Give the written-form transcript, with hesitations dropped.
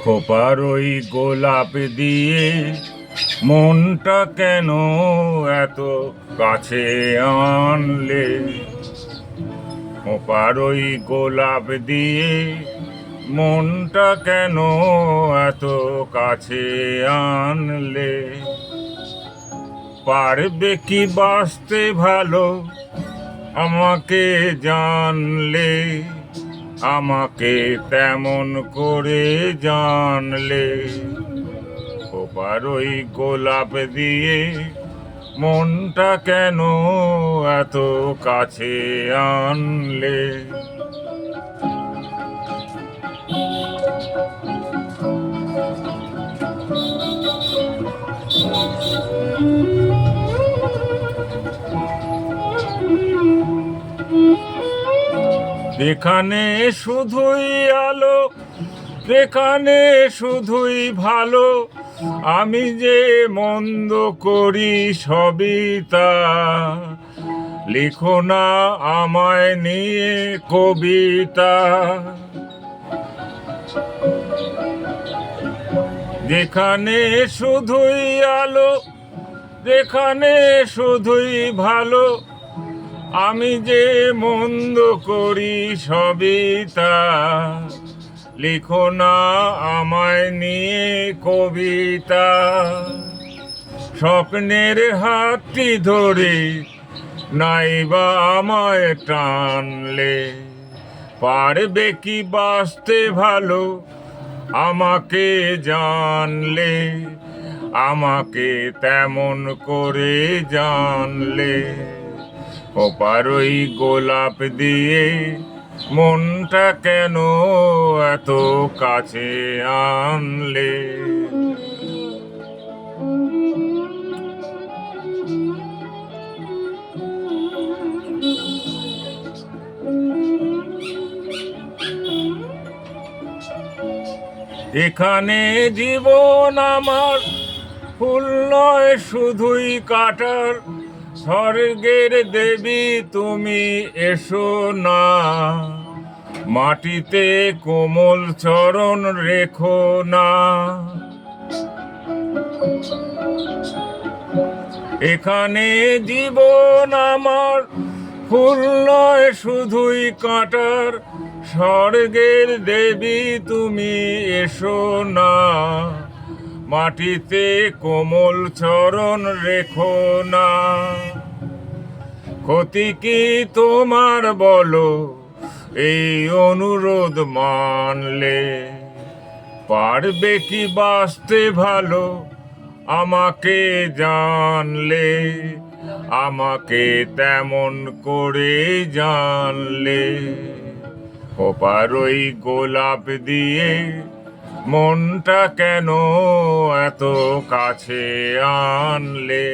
খোপার ওই গোলাপ দিয়ে মনটা কেন এত কাছে আনলে? খোপার ওই গোলাপ দিয়ে মনটা কেন এত কাছে আনলে? পারবে কি বাঁচতে ভালো আমাকে জানলে? আমাকে তেমন করে জানলে? খোপার ওই গোলাপ দিয়ে মনটা কেন এত কাছে আনলে? যেখানে শুধুই আলো, যেখানে শুধুই ভালো, আমি যে মন্দ করি সবই তা। লিখো না আমায় নিয়ে কবিতা। যেখানে শুধুই আলো, যেখানে শুধুই ভালো, আমি যে মন্দ করি সবই তা। লিখো না আমায় নিয়ে কবিতা। স্বপ্নের হাতটি ধরে নাইবা আমায় টানলে? পারবে কি বাঁচতে ভালো আমাকে জানলে? আমাকে তেমন করে জানলে? খোপার ওই গোলাপ দিয়ে মনটা কেন এত কাছে আনলে? এখানে জীবন আমার ফুল নয় শুধুই কাটার। স্বর্গের দেবী তুমি এসো না, মাটিতে কোমল চরণ রেখো না। এখানে জীবন আমার ফুল নয় শুধুই কাটার। স্বর্গের দেবী তুমি এসো না, মাটিতে কোমল চরণ রেখো না। ক্ষতি কি তোমার বলো এই অনুরোধ মানলে? পারবে কি বাঁচতে ভালো আমাকে জানলে? আমাকে তেমন করে জানলে? খোপার ওই গোলাপ দিয়ে মনটা কেন এত কাছে আনলে?